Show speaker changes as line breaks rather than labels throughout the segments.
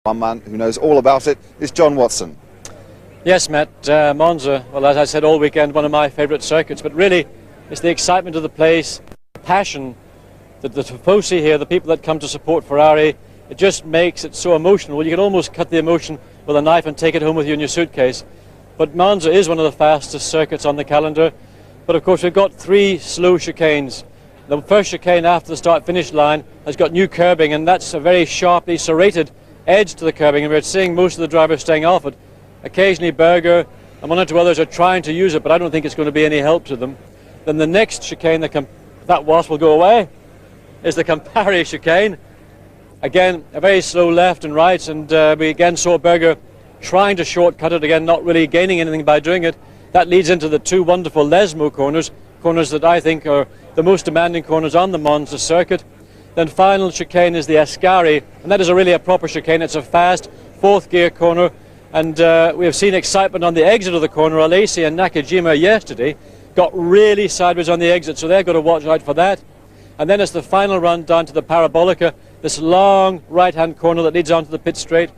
One man who knows all about it is John Watson.
Yes, Matt, Monza, well, as I said all weekend, one of my favourite circuits, but really it's the excitement of the place, the passion, the tifosi here, the people that come to support Ferrari. It just makes it so emotional. You can almost cut the emotion with a knife and take it home with you in your suitcase. But Monza is one of the fastest circuits on the calendar. But of course we've got 3 slow chicanes. The first chicane after the start-finish line has got new curbing, and that's a very sharply serrated edge to the curbing, and we're seeing most of the drivers staying off it. Occasionally Berger and 1 or 2 others are trying to use it, but I don't think it's going to be any help to them. Then the next chicane, that wasp will go away, is the Campari chicane. Again, a very slow left and right, and we again saw Berger trying to shortcut it, again not really gaining anything by doing it. That leads into the 2 wonderful Lesmo corners that I think are the most demanding corners on the Monza circuit. Then final chicane is the Ascari, and that is really a proper chicane. It's a fast 4th gear corner, and we have seen excitement on the exit of the corner. Alesi and Nakajima yesterday got really sideways on the exit, so they've got to watch out for that. And then it's the final run down to the Parabolica, this long right-hand corner that leads onto the pit straight.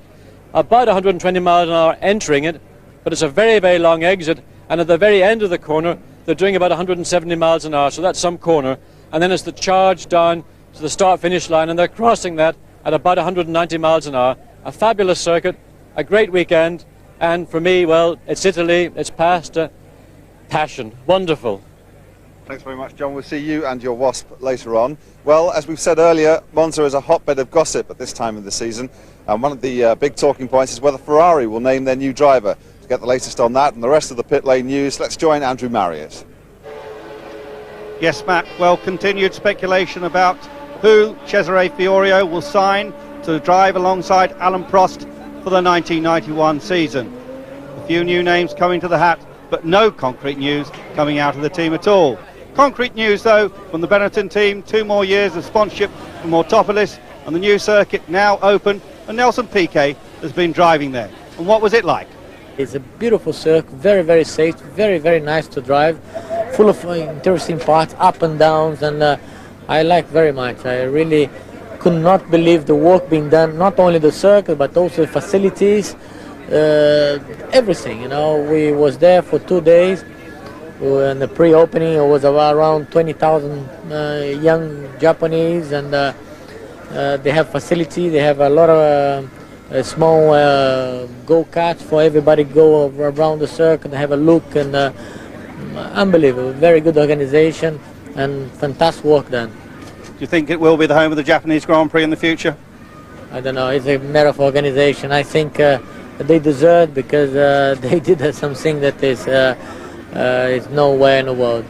About 120 miles an hour entering it, but it's a very, very long exit, and at the very end of the corner they're doing about 170 miles an hour, so that's some corner. And then it's the charge down to the start-finish line, and they're crossing that at about 190 miles an hour. A fabulous circuit, a great weekend, and for me, well, it's Italy, it's pasta, passion, wonderful.
Thanks very much, John. We'll see you and your Wasp later on. Well, as we've said earlier, Monza is a hotbed of gossip at this time of the season, and one of the big talking points is whether Ferrari will name their new driver. To get the latest on that and the rest of the pit lane news, let's join Andrew Marriott.
Yes, Matt, well, continued speculation about who Cesare Fiorio will sign to drive alongside Alan Prost for the 1991 season. A few new names coming to the hat, but no concrete news coming out of the team at all. Concrete news, though, from the Benetton team, 2 more years of sponsorship from Autopolis, and the new circuit now open, and Nelson Piquet has been driving there. And what was it like?
It's a beautiful circuit, very, very safe, very, very nice to drive, full of interesting parts, up and downs, and I like very much. I really could not believe the work being done, not only the circuit, but also the facilities, everything, you know. We was there for 2 days. In the pre-opening, it was around 20,000 young Japanese, and they have facility. They have a lot of small go-karts for everybody go around the circuit. They have a look, and unbelievable, very good organization and fantastic work done.
Do you think it will be the home of the Japanese Grand Prix in the future?
I don't know. It's a matter of organization. I think they deserve, because they did something that is nowhere in the world.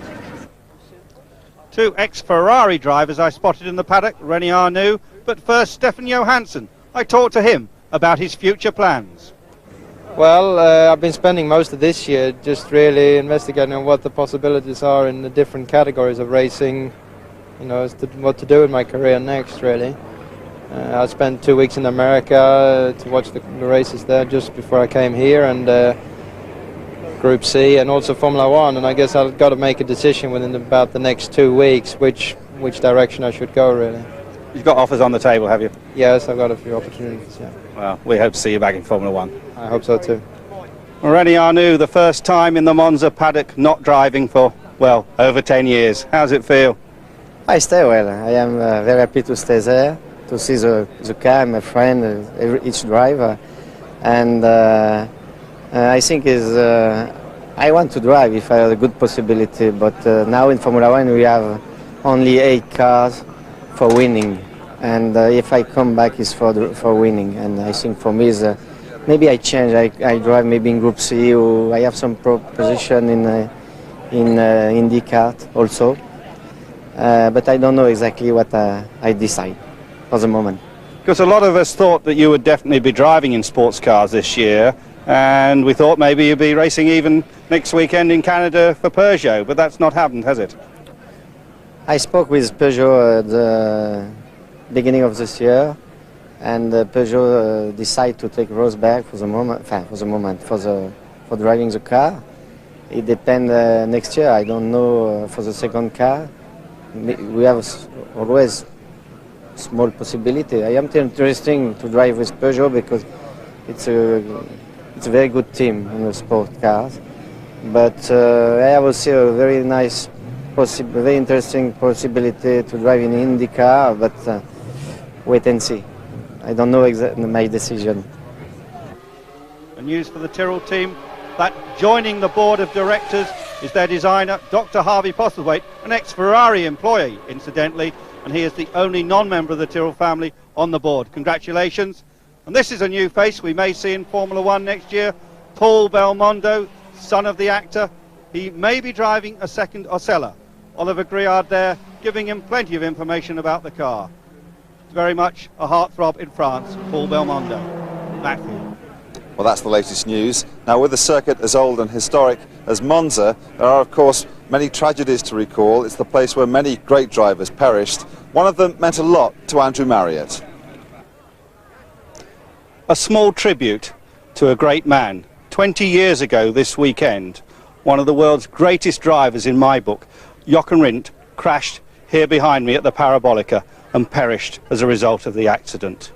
2 ex-Ferrari drivers I spotted in the paddock, Rene Arnoux, but first Stefan Johansson. I talked to him about his future plans.
Well, I've been spending most of this year just really investigating on what the possibilities are in the different categories of racing, you know, as to what to do in my career next, really. I spent 2 weeks in America to watch the races there just before I came here, and Group C and also Formula 1, and I guess I've got to make a decision within about the next 2 weeks which direction I should go, really.
You've got offers on the table, have you?
Yes, I've got a few opportunities, yeah.
Well, we hope to see you back in Formula 1.
I hope so too.
Rene Arnoux, the first time in the Monza paddock, not driving for, well, over 10 years. How's it feel?
I stay well. I am very happy to stay there, to see the car, my friend, each driver, and I think I want to drive if I have a good possibility, but now in Formula 1 we have only 8 cars for winning, and if I come back it's for winning, and I think for me is maybe I change, I drive maybe in Group C, or I have some position in IndyCar also, but I don't know exactly what I decide for the moment.
Because a lot of us thought that you would definitely be driving in sports cars this year, and we thought maybe you'd be racing even next weekend in Canada for Peugeot, but that's not happened, has it?
I spoke with Peugeot at the beginning of this year, and Peugeot decided to take Rosberg for driving the car. It depends next year. I don't know for the second car. We have always small possibility. I am interesting to drive with Peugeot because it's a very good team in the sport cars. But I have also a very nice, very interesting possibility to drive in IndyCar, but wait and see. I don't know exactly my decision.
The news for the Tyrrell team that joining the board of directors is their designer, Dr. Harvey Postlethwaite, an ex-Ferrari employee, incidentally, and he is the only non-member of the Tyrrell family on the board. Congratulations. And this is a new face we may see in Formula One next year, Paul Belmondo, son of the actor. He may be driving a second Ocella. Oliver Griard there, giving him plenty of information about the car. It's very much a heartthrob in France, Paul Belmondo. Backfield.
Well, that's the latest news. Now, with a circuit as old and historic as Monza, there are, of course, many tragedies to recall. It's the place where many great drivers perished. One of them meant a lot to Andrew Marriott.
A small tribute to a great man. 20 years ago this weekend, one of the world's greatest drivers in my book, Jochen Rindt, crashed here behind me at the Parabolica and perished as a result of the accident.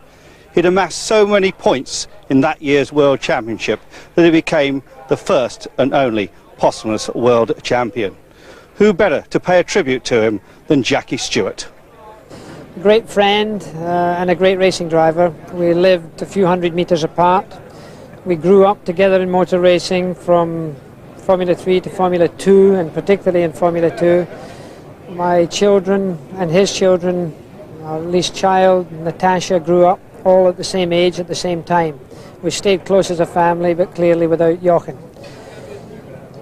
He'd amassed so many points in that year's World Championship that he became the first and only posthumous world champion. Who better to pay a tribute to him than Jackie Stewart?
A great friend and a great racing driver. We lived a few hundred metres apart. We grew up together in motor racing from Formula 3 to Formula 2, and particularly in Formula 2. My children and his children, our least child, Natasha, grew up all at the same age at the same time. We stayed close as a family, but clearly without Jochen.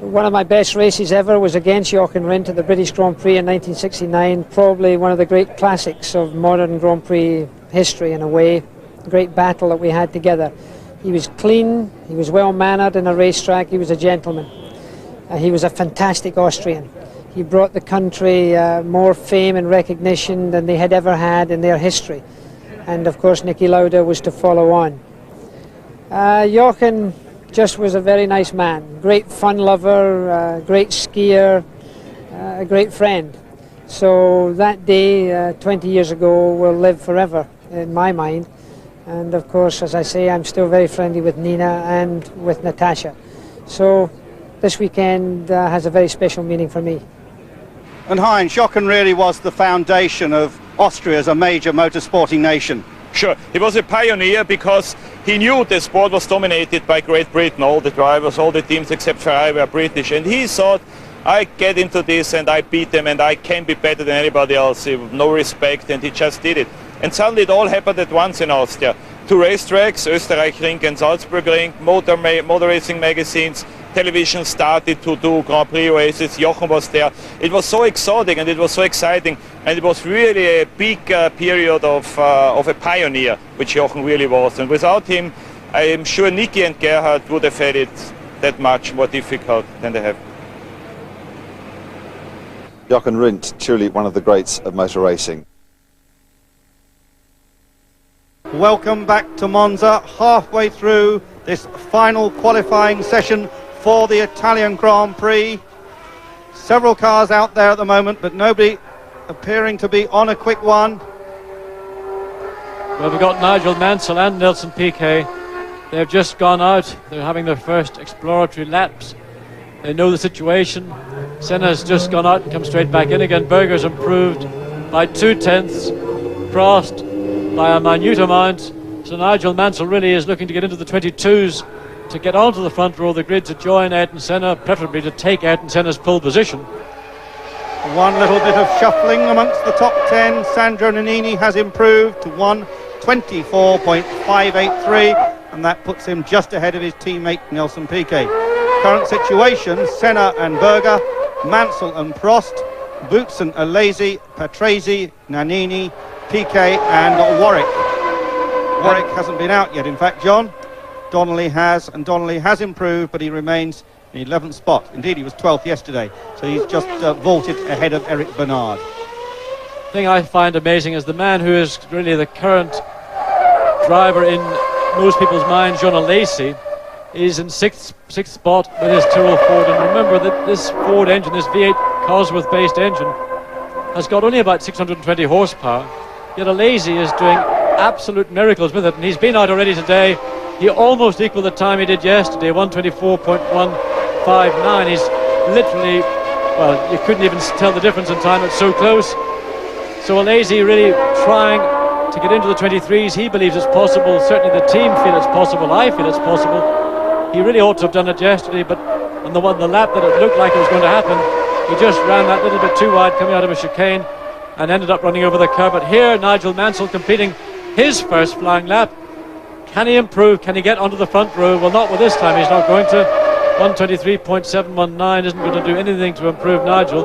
One of my best races ever was against Jochen Rindt at the British Grand Prix in 1969, probably one of the great classics of modern Grand Prix history in a way, a great battle that we had together. He was clean, he was well mannered in a racetrack, he was a gentleman. He was a fantastic Austrian. He brought the country more fame and recognition than they had ever had in their history. And of course Niki Lauda was to follow on. Jochen just was a very nice man, great fun lover, great skier, a great friend. So that day 20 years ago will live forever in my mind. And of course, as I say, I'm still very friendly with Nina and with Natasha. So this weekend has a very special meaning for me.
And Heinz, Jochen really was the foundation of Austria as a major motorsporting nation.
Sure, he was a pioneer because he knew the sport was dominated by Great Britain. All the drivers, all the teams except Ferrari were British, and he thought, I get into this and I beat them and I can be better than anybody else, no respect, and he just did it. And suddenly it all happened at once in Austria. 2 racetracks, Österreich-Ring and Salzburg-Ring, motor racing magazines, television started to do Grand Prix races, Jochen was there. It was so exotic and it was so exciting, and it was really a big period of a pioneer, which Jochen really was. And without him, I am sure Niki and Gerhard would have had it that much more difficult than they have.
Jochen Rindt, truly one of the greats of motor racing.
Welcome back to Monza, halfway through this final qualifying session for the Italian Grand Prix. Several cars out there at the moment, but nobody appearing to be on a quick one.
Well, we've got Nigel Mansell and Nelson Piquet. They've just gone out. They're having their first exploratory laps. They know the situation. Senna's just gone out and come straight back in again. Berger's improved by 2/10. Prost by a minute amount. So Nigel Mansell really is looking to get into the 22s to get onto the front row of the grid to join Ayrton Senna, preferably to take Ayrton Senna's pole position.
One little bit of shuffling amongst the top 10. Sandro Nannini has improved to 1:24.583, and that puts him just ahead of his teammate Nelson Piquet. Current situation, Senna and Berger, Mansell and Prost, Boots and Alesi, Patrese, Nannini, Piquet and Warwick. Warwick hasn't been out yet, in fact, John. Donnelly has, and Donnelly has improved, but he remains in 11th spot. Indeed, he was 12th yesterday, so he's just vaulted ahead of Eric Bernard.
The thing I find amazing is the man who is really the current driver in most people's minds, John Alesi, is in sixth spot with his Tyrrell Ford. And remember that this Ford engine, this V8 Cosworth-based engine, has got only about 620 horsepower. Yet Alesi is doing absolute miracles with it, and he's been out already today. He almost equaled the time he did yesterday, 1:24.159. He's literally, well, you couldn't even tell the difference in time, it's so close. So Alesi really trying to get into the 23s. He believes it's possible. Certainly the team feel it's possible. I feel it's possible. He really ought to have done it yesterday, but on the lap that it looked like it was going to happen, he just ran that little bit too wide coming out of a chicane and ended up running over the curb. But here Nigel Mansell completing his first flying lap. Can he improve? Can he get onto the front row? Well, not with this time. He's not going to. 1:23.719 isn't going to do anything to improve Nigel.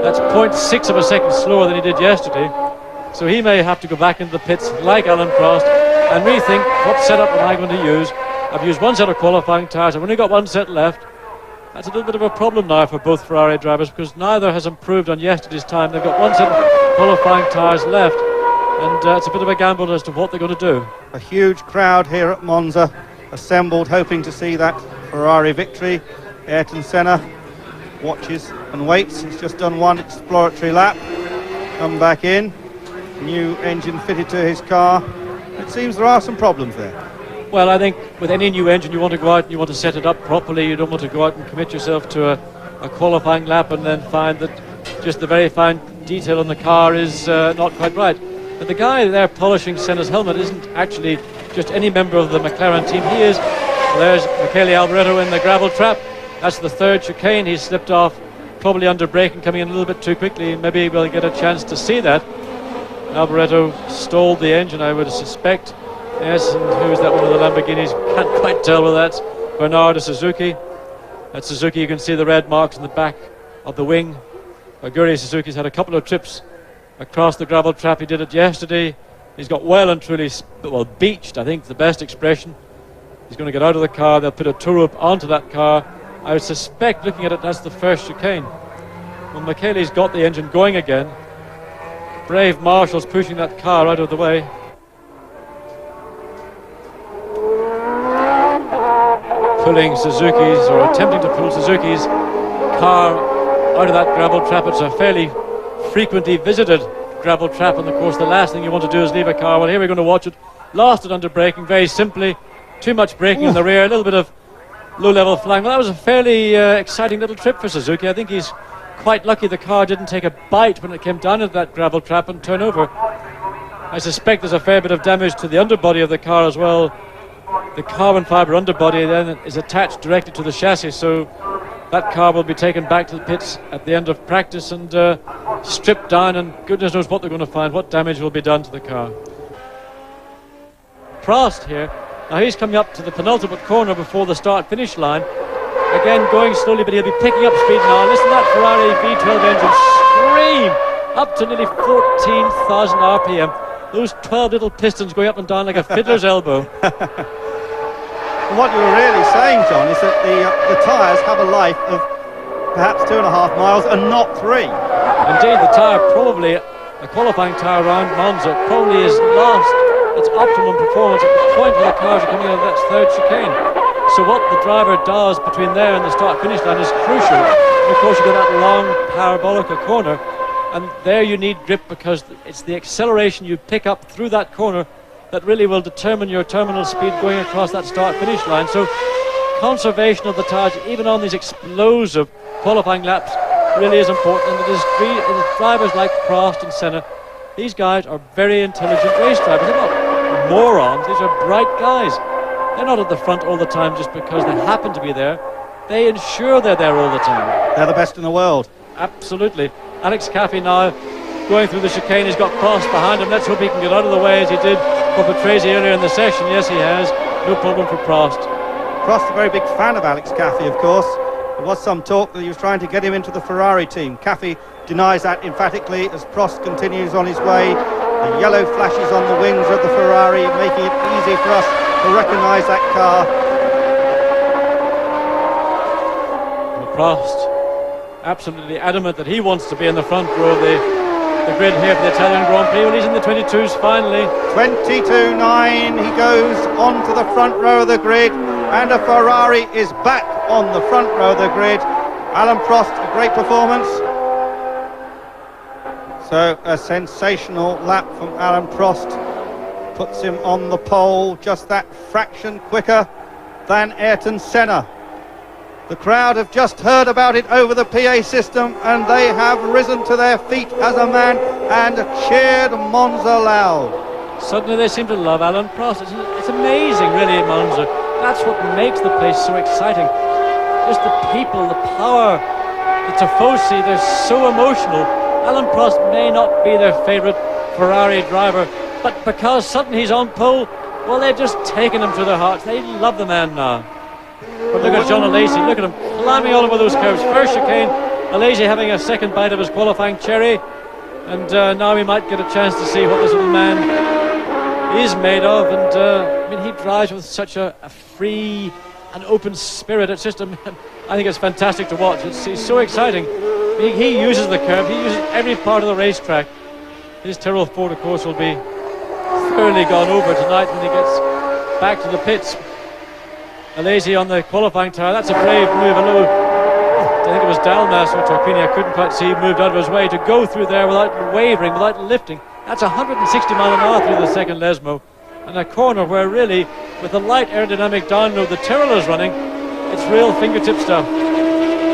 That's 0.6 of a second slower than he did yesterday. So he may have to go back into the pits like Alan Prost and rethink what setup am I going to use. I've used one set of qualifying tyres. I've only got one set left. That's a little bit of a problem now for both Ferrari drivers, because neither has improved on yesterday's time. They've got one set of qualifying tyres left, and it's a bit of a gamble as to what they're going to do.
A huge crowd here at Monza assembled, hoping to see that Ferrari victory. Ayrton Senna watches and waits. He's just done one exploratory lap, come back in, new engine fitted to his car. It seems there are some problems there.
Well, I think with any new engine, you want to go out and you want to set it up properly. You don't want to go out and commit yourself to a qualifying lap and then find that just the very fine detail on the car is not quite right. But the guy there polishing Senna's helmet isn't actually just any member of the McLaren team. He is. There's Michele Alboreto in the gravel trap. That's the third chicane. He's slipped off, probably under braking, coming in a little bit too quickly. Maybe we'll get a chance to see that. Alboreto stalled the engine, I would suspect. Yes, and who's that one of the Lamborghinis? Can't quite tell whether that's Bernard or Suzuki. At Suzuki, you can see the red marks on the back of the wing. Aguri Suzuki's had a couple of trips across the gravel trap. He did it yesterday. He's got well and truly, beached, I think, the best expression. He's going to get out of the car. They'll put a tow rope onto that car. I would suspect, looking at it, that's the first chicane. Well, Michele's got the engine going again. Brave Marshall's pushing that car out of the way. Pulling Suzuki's, or attempting to pull Suzuki's car out of that gravel trap. It's a fairly frequently visited gravel trap, and of course the last thing you want to do is leave a car. Well, here we're going to watch it. Lost it under braking, very simply. Too much braking in the rear, a little bit of low-level flying. Well, that was a fairly exciting little trip for Suzuki. I think he's quite lucky the car didn't take a bite when it came down into that gravel trap and turn over. I suspect there's a fair bit of damage to the underbody of the car as well. The carbon fibre underbody then is attached directly to the chassis, so that car will be taken back to the pits at the end of practice and stripped down, and goodness knows what they're going to find, what damage will be done to the car. Prost here. Now he's coming up to the penultimate corner before the start-finish line. Again, going slowly, but he'll be picking up speed now. Listen to that Ferrari V12 engine scream up to nearly 14,000 RPM. Those 12 little pistons going up and down like a fiddler's elbow.
What you were really saying, John, is that the tyres have a life of perhaps 2.5 miles and not 3.
Indeed, the tyre probably, a qualifying tyre around Monza, probably is lost its optimum performance at the point where the cars are coming out of that third chicane. So what the driver does between there and the start-finish line is crucial. And of course, you get that long parabolica corner, and there you need grip, because it's the acceleration you pick up through that corner that really will determine your terminal speed going across that start-finish line. So conservation of the tyres, even on these explosive qualifying laps, really is important. And it is drivers like Prost and Senna. These guys are very intelligent race drivers. They're not morons. These are bright guys. They're not at the front all the time just because they happen to be there. They ensure they're there all the time.
They're the best in the world.
Absolutely. Alex Caffey now going through the chicane. He's got Prost behind him. Let's hope he can get out of the way as he did for Patrese earlier in the session. Yes, he has. No problem for Prost.
Prost, a very big fan of Alex Caffey, of course. There was some talk that he was trying to get him into the Ferrari team. Caffey denies that emphatically as Prost continues on his way. The yellow flashes on the wings of the Ferrari, making it easy for us to recognise that car.
And Prost, absolutely adamant that he wants to be in the front row of the grid here for the Italian Grand Prix. Well, he's in the 22s finally.
22.9, he goes on to the front row of the grid, and a Ferrari is back on the front row of the grid. Alan Prost, a great performance. So a sensational lap from Alan Prost puts him on the pole, just that fraction quicker than Ayrton Senna. The crowd have just heard about it over the PA system, and they have risen to their feet as a man and cheered Monza loud.
Suddenly they seem to love Alan Prost. It's amazing, really, in Monza. That's what makes the place so exciting. Just the people, the power, the tifosi, they're so emotional. Alan Prost may not be their favourite Ferrari driver, but because suddenly he's on pole, well, they've just taken him to their hearts. They love the man now. But look at John Alesi, look at him climbing all over those curves. First chicane, Alesi having a second bite of his qualifying cherry, and now we might get a chance to see what this little man is made of. And I mean, he drives with such a free and open spirit. It's just, I think it's fantastic to watch. It's so exciting. He uses the curve, he uses every part of the racetrack. His Tyrrell Ford, of course, will be thoroughly gone over tonight when he gets back to the pits. Alesi on the qualifying tyre, that's a brave move. I know, I think it was Dalmas or Tarquini, I couldn't quite see, moved out of his way to go through there without wavering, without lifting. That's 160 mile an hour through the second Lesmo. And a corner where really, with the light aerodynamic download the Tyrrell is running, it's real fingertip stuff.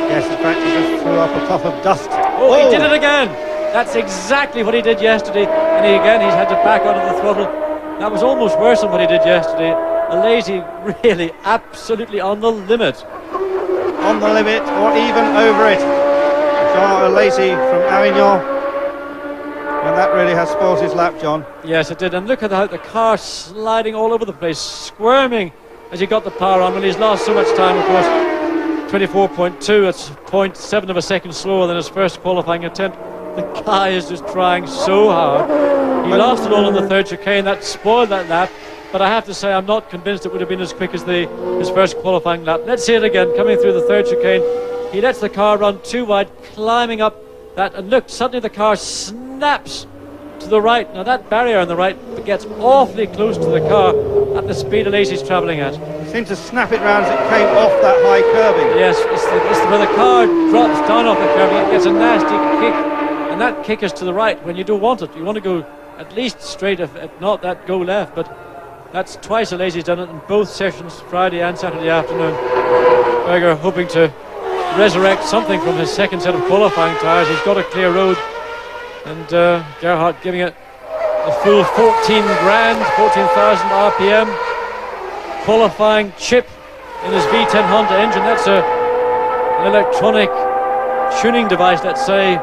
Yes, in fact, he just threw up a puff of dust.
Oh, he did it again! That's exactly what he did yesterday, and he's had to back out of the throttle. That was almost worse than what he did yesterday. Alesi really absolutely on the limit.
On the limit, or even over it. Jean Alesi from Avignon. And that really has spoiled his lap, John.
Yes, it did. And look at how the car sliding all over the place, squirming as he got the power on. When he's lost so much time, of course, 24.2, it's 0.7 of a second slower than his first qualifying attempt. The guy is just trying so hard. He lost it all on the third chicane. That spoiled that lap. But I have to say, I'm not convinced it would have been as quick as his first qualifying lap. Let's see it again, coming through the third chicane. He lets the car run too wide, climbing up that, and look, suddenly the car snaps to the right. Now that barrier on the right gets awfully close to the car at the speed Alesi's travelling at.
Seemed to snap it round as it came off that high curbing.
Yes, it's where the car drops down off the curbing, it gets a nasty kick, and that kick is to the right when you don't want it. You want to go at least straight, if not that, go left, but that's twice Alesi's done it in both sessions, Friday and Saturday afternoon. Berger hoping to resurrect something from his second set of qualifying tyres. He's got a clear road, and Gerhardt giving it the full 14 grand, 14,000 RPM qualifying chip in his V10 Honda engine. That's an electronic tuning device, let's say,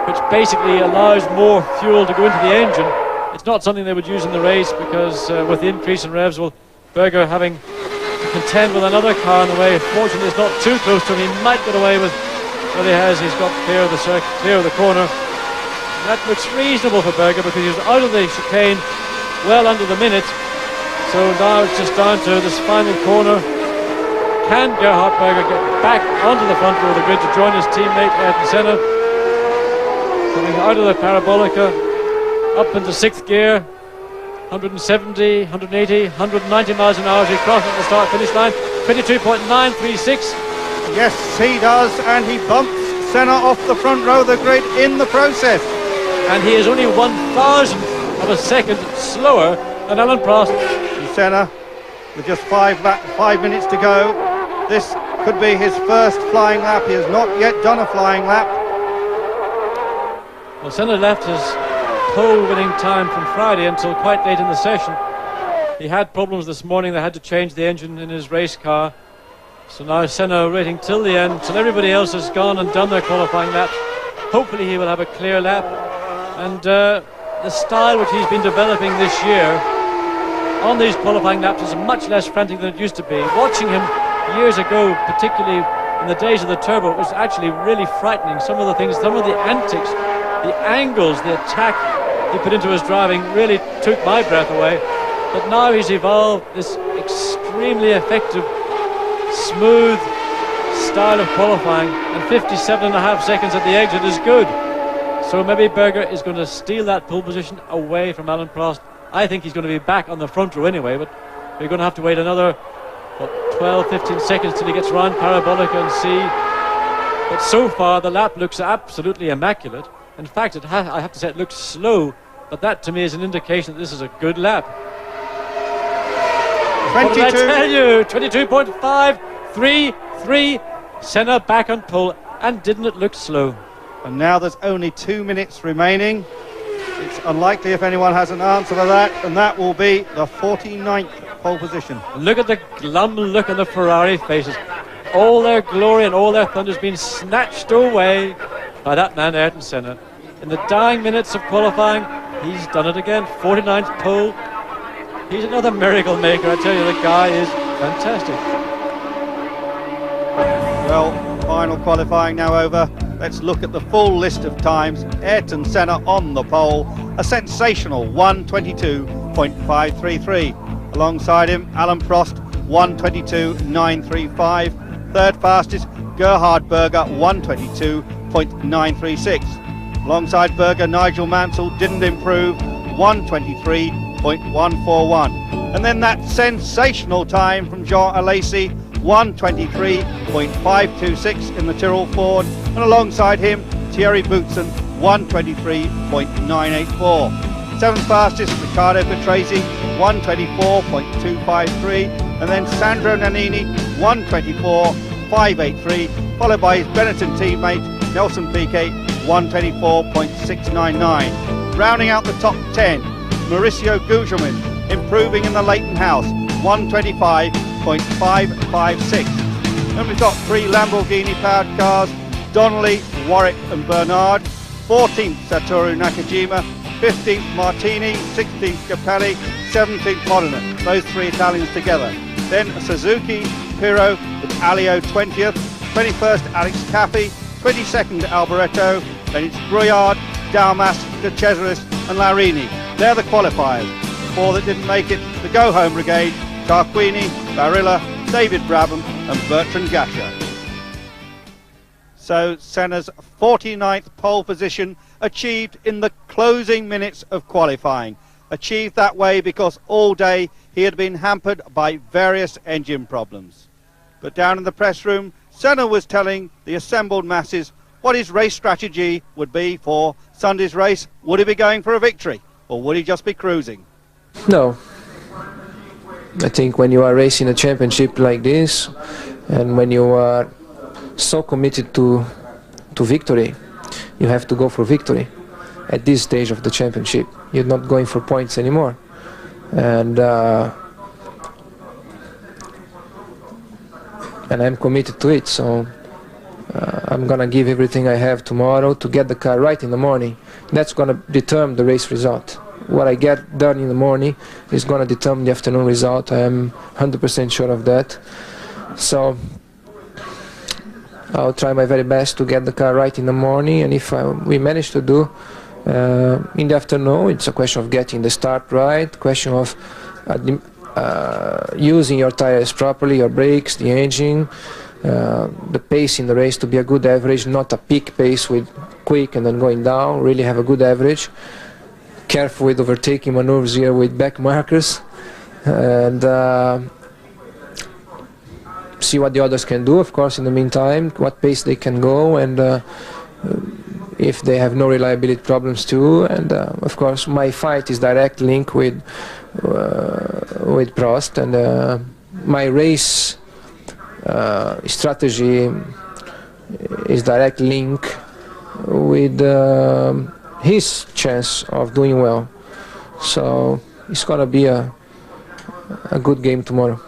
which basically allows more fuel to go into the engine. It's not something they would use in the race because with the increase in revs, well, Berger having to contend with another car in the way. Fortunately, it's not too close to him. He might get away with what he has. He's got clear of the circuit, clear of the corner. And that looks reasonable for Berger because he was out of the chicane well under the minute. So now it's just down to this final corner. Can Gerhard Berger get back onto the front row of the grid to join his teammate Ayrton Senna? Coming out of the parabolica, up into sixth gear, 170, 180, 190 miles an hour as he crosses the start-finish line, 22.936.
Yes, he does, and he bumps Senna off the front row of the grid in the process.
And he is only 1,000th of a second slower than Alan Prost.
And Senna, with just 5 minutes to go, this could be his first flying lap. He has not yet done a flying lap.
Well, Senna left his pole-winning time from Friday until quite late in the session. He had problems this morning. They had to change the engine in his race car. So now Senna waiting till the end, till everybody else has gone and done their qualifying laps. Hopefully he will have a clear lap. And the style which he's been developing this year on these qualifying laps is much less frantic than it used to be. Watching him years ago, particularly in the days of the turbo, it was actually really frightening. Some of the things, some of the antics, the angles, the attack he put into his driving really took my breath away. But now he's evolved this extremely effective, smooth style of qualifying, and 57.5 seconds at the exit is good. So maybe Berger is going to steal that pole position away from Alan Prost. I think he's going to be back on the front row anyway, but we're going to have to wait another 12-15 seconds till he gets around Parabolica and see. But so far the lap looks absolutely immaculate. In fact, I have to say it looked slow, but that to me is an indication that this is a good lap.
22.
What did I tell you? 22.533. Senna back on pole, and didn't it look slow?
And now there's only 2 minutes remaining. It's unlikely if anyone has an answer to that, and that will be the 49th pole position.
Look at the glum look on the Ferrari faces. All their glory and all their thunder has been snatched away by that man Ayrton Senna. In the dying minutes of qualifying, he's done it again. 49th pole. He's another miracle maker. I tell you, the guy is fantastic.
Well, final qualifying now over. Let's look at the full list of times. Ayrton Senna on the pole, a sensational 1:22.533. Alongside him, Alan Prost, 1:22.935. Third fastest, Gerhard Berger, 1:22.936. Alongside Berger, Nigel Mansell didn't improve, 1:23.141. And then that sensational time from Jean Alesi, 1:23.526 in the Tyrrell Ford, and alongside him Thierry Boutsen, 1:23.984. Seventh fastest Riccardo Patrese, 1:24.253, and then Sandro Nannini, 1:24.583, followed by his Benetton teammate Nelson Piquet, 1:24.699. Rounding out the top 10, Mauricio Gugelmin, improving in the Leighton House, 1:25.556. Then we've got three Lamborghini powered cars, Donnelly, Warwick and Bernard, 14th Satoru Nakajima, 15th Martini, 16th Capelli, 17th Modena, those three Italians together. Then Suzuki, Pirro with Alio 20th, 21st Alex Caffi, 22nd Alboreto, then it's Brouillard, Dalmas, De Cesaris and Larini. They're the qualifiers. The four that didn't make it, the go-home brigade, Tarquini, Barilla, David Brabham and Bertrand Gasher. So Senna's 49th pole position achieved in the closing minutes of qualifying. Achieved that way because all day he had been hampered by various engine problems. But down in the press room, Senna was telling the assembled masses what his race strategy would be for Sunday's race. Would he be going for a victory or would he just be cruising?
No. I think when you are racing a championship like this and when you are so committed to victory, you have to go for victory at this stage of the championship. You're not going for points anymore, and I'm committed to it, so I'm gonna give everything I have tomorrow to get the car right in the morning. That's gonna determine the race result. What I get done in the morning is gonna determine the afternoon result. I am 100% sure of that. So I'll try my very best to get the car right in the morning, and if we manage to do in the afternoon, it's a question of getting the start right, question of using your tires properly, your brakes, the engine, the pace in the race to be a good average, not a peak pace with quick and then going down, really have a good average. Careful with overtaking maneuvers here with back markers, and see what the others can do, of course, in the meantime, what pace they can go, and if they have no reliability problems too. And of course my fight is direct link with Prost, and my race strategy is direct link with his chance of doing well. So it's gonna be a good game tomorrow.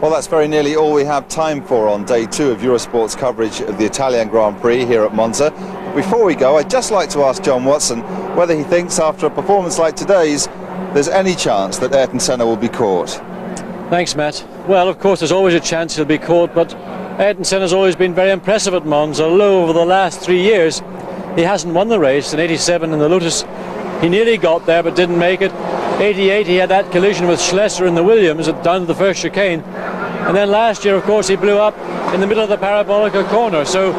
Well, that's very nearly all we have time for on day 2 of Eurosport's coverage of the Italian Grand Prix here at Monza. Before we go, I'd just like to ask John Watson whether he thinks after a performance like today's there's any chance that Ayrton Senna will be caught.
Thanks, Matt. Well, of course, there's always a chance he'll be caught, but Ayrton Senna's always been very impressive at Monza, although over the last 3 years he hasn't won the race. In '87 in the Lotus he nearly got there but didn't make it. '88 he had that collision with Schlesser in the Williams down to the first chicane, and then last year of course he blew up in the middle of the Parabolica corner. So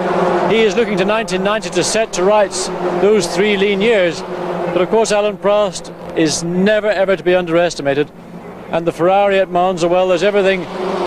he is looking to 1990 to set to rights those 3 lean years. But of course Alan Prost is never ever to be underestimated, and the Ferrari at Monza, well, there's everything